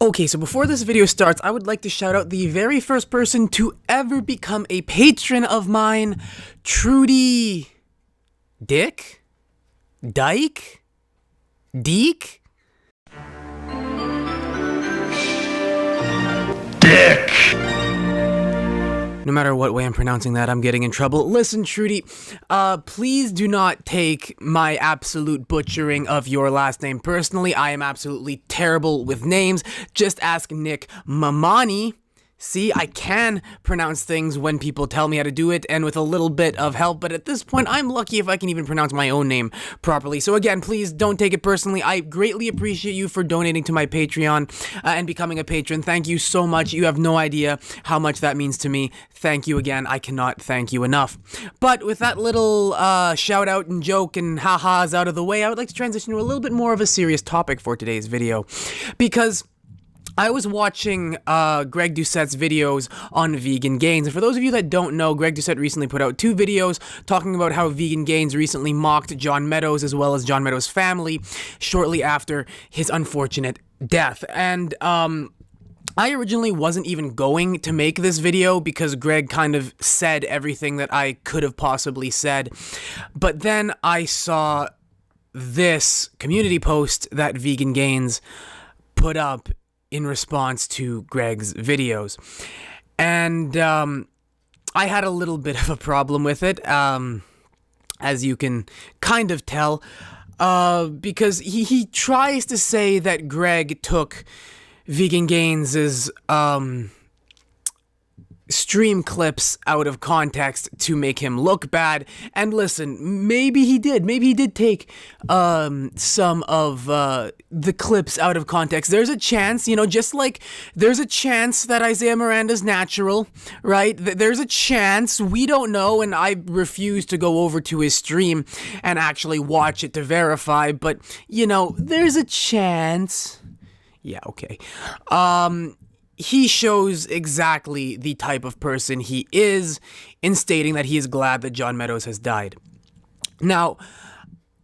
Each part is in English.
Okay, so before this video starts, I would like to shout out the very first person to ever become a patron of mine, Trudy Dick? Dyke? Deek? Dick! No matter what way I'm pronouncing that, I'm getting in trouble. Listen, Trudy, please do not take my absolute butchering of your last name personally. I am absolutely terrible with names. Just ask Nick Mamani. See, I can pronounce things when people tell me how to do it, and with a little bit of help, but at this point, I'm lucky if I can even pronounce my own name properly. So again, please don't take it personally. I greatly appreciate you for donating to my Patreon and becoming a patron. Thank you so much. You have no idea how much that means to me. Thank you again. I cannot thank you enough. But with that little shout out and joke and ha-has out of the way, I would like to transition to a little bit more of a serious topic for today's video, because I was watching Greg Doucette's videos on vegan gains, and for those of you that don't know, Greg Doucette recently put out 2 videos talking about how vegan gains recently mocked John Meadows as well as John Meadows' family shortly after his unfortunate death. And I originally wasn't even going to make this video because Greg kind of said everything that I could have possibly said, but then I saw this community post that Vegan Gains put up in response to Greg's videos, and I had a little bit of a problem with it, as you can kind of tell, because he tries to say that Greg took Vegan Gains' stream clips out of context to make him look bad. And listen, maybe he did take some of the clips out of context. There's a chance, you know, just like there's a chance that Isaiah Miranda's natural, right? There's a chance, we don't know, and I refuse to go over to his stream and actually watch it to verify, but you know, there's a chance. Yeah, okay. He shows exactly the type of person he is in stating that he is glad that John Meadows has died. Now,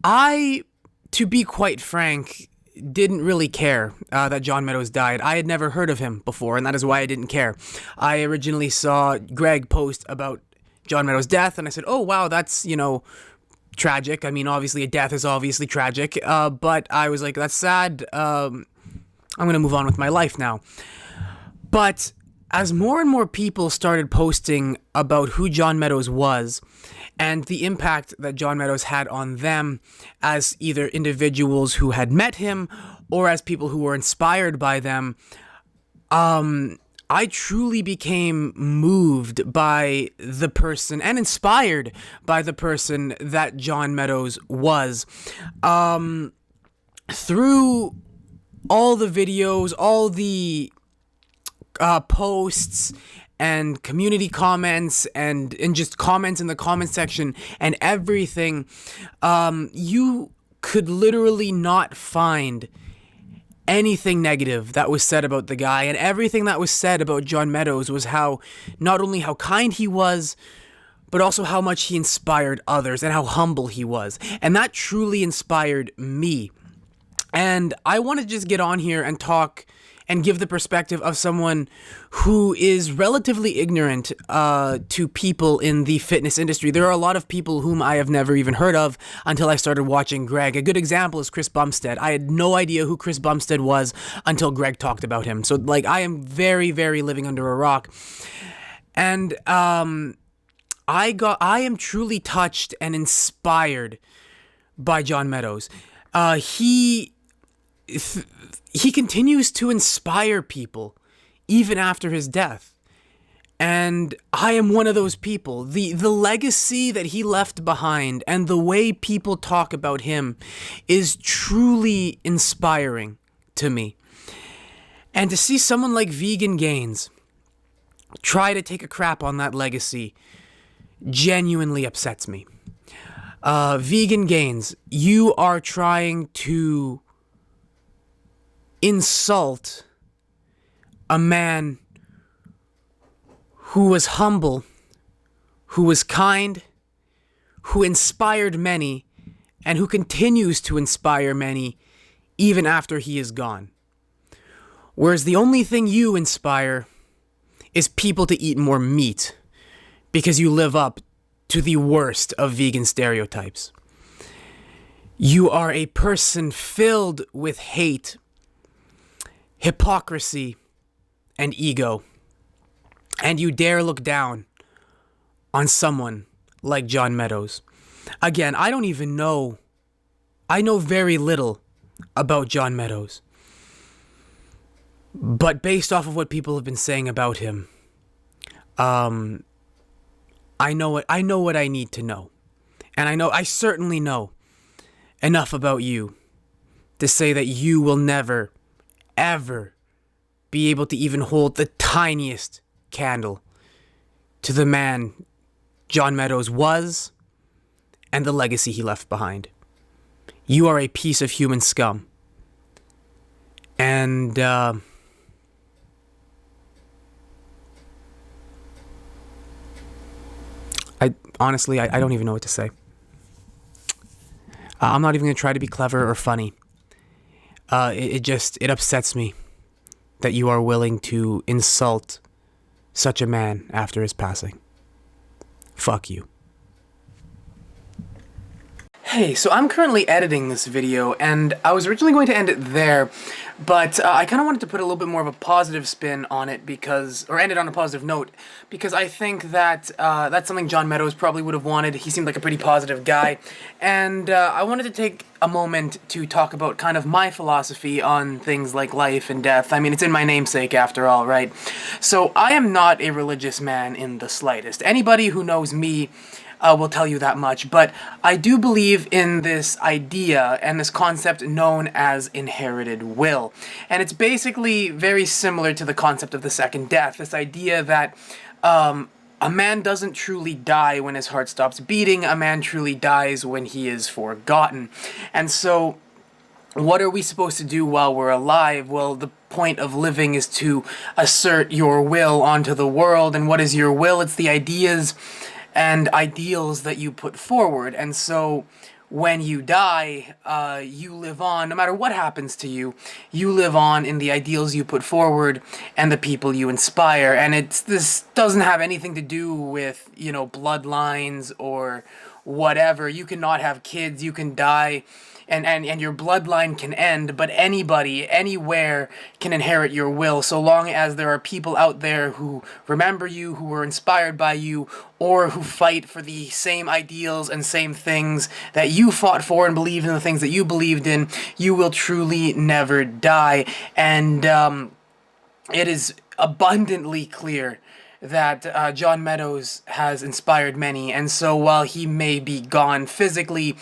to be quite frank, didn't really care that John Meadows died. I had never heard of him before, and that is why I didn't care. I originally saw Greg post about John Meadows' death, and I said, oh, wow, that's, you know, tragic. I mean, obviously, a death is obviously tragic, but I was like, that's sad. I'm going to move on with my life now. But as more and more people started posting about who John Meadows was and the impact that John Meadows had on them as either individuals who had met him or as people who were inspired by them, I truly became moved by the person and inspired by the person that John Meadows was. Through all the videos, all the posts and community comments and just comments in the comment section and everything, you could literally not find anything negative that was said about the guy, and everything that was said about John Meadows was how, not only how kind he was, but also how much he inspired others and how humble he was, and that truly inspired me. And I want to just get on here and talk and give the perspective of someone who is relatively ignorant to people in the fitness industry. There are a lot of people whom I have never even heard of until I started watching Greg. A good example is Chris Bumstead. I had no idea who Chris Bumstead was until Greg talked about him. So, like, I am very, very living under a rock. And I am truly touched and inspired by John Meadows. He continues to inspire people even after his death. And I am one of those people. The legacy that he left behind and the way people talk about him is truly inspiring to me. And to see someone like Vegan Gains try to take a crap on that legacy genuinely upsets me. Vegan Gains, you are trying to insult a man who was humble, who was kind, who inspired many, and who continues to inspire many even after he is gone. Whereas the only thing you inspire is people to eat more meat because you live up to the worst of vegan stereotypes. You are a person filled with hate, hypocrisy, and ego. And you dare look down on someone like John Meadows. Again, I don't even know. I know very little about John Meadows. But based off of what people have been saying about him, I know what I need to know. And I certainly know enough about you to say that you will never, ever be able to even hold the tiniest candle to the man John Meadows was and the legacy he left behind. You are a piece of human scum. And, honestly, I don't even know what to say. I'm not even going to try to be clever or funny. It upsets me that you are willing to insult such a man after his passing. Fuck you. Hey, so I'm currently editing this video, and I was originally going to end it there, but I kind of wanted to put a little bit more of a positive spin on it or end it on a positive note, because I think that that's something John Meadows probably would have wanted. He seemed like a pretty positive guy, and I wanted to take a moment to talk about kind of my philosophy on things like life and death. I mean, it's in my namesake after all, right? So I am not a religious man in the slightest. Anybody who knows me will tell you that much, but I do believe in this idea and this concept known as inherited will. And it's basically very similar to the concept of the second death, this idea that a man doesn't truly die when his heart stops beating, a man truly dies when he is forgotten. And so, what are we supposed to do while we're alive? Well, the point of living is to assert your will onto the world, and what is your will? It's the ideas and ideals that you put forward. And so when you die, you live on. No matter what happens to you, you live on in the ideals you put forward and the people you inspire. And this doesn't have anything to do with, bloodlines or whatever. You cannot have kids, you can die, and your bloodline can end, but anybody, anywhere can inherit your will, so long as there are people out there who remember you, who were inspired by you, or who fight for the same ideals and same things that you fought for and believed in the things that you believed in. You will truly never die. And it is abundantly clear that John Meadows has inspired many, and so while he may be gone physically,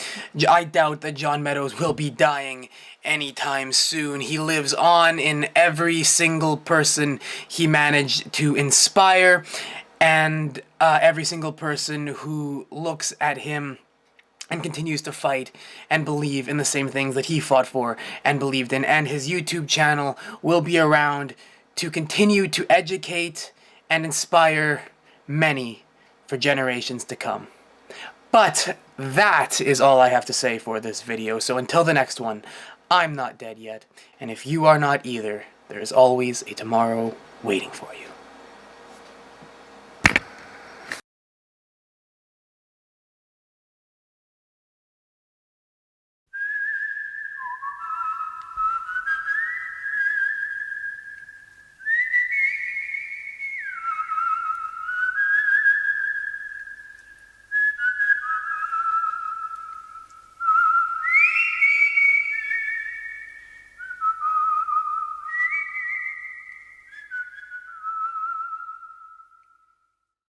I doubt that John Meadows will be dying anytime soon. He lives on in every single person he managed to inspire, and every single person who looks at him and continues to fight and believe in the same things that he fought for and believed in. And his YouTube channel will be around to continue to educate and inspire many for generations to come. But that is all I have to say for this video, so until the next one, I'm not dead yet, and if you are not either, there is always a tomorrow waiting for you.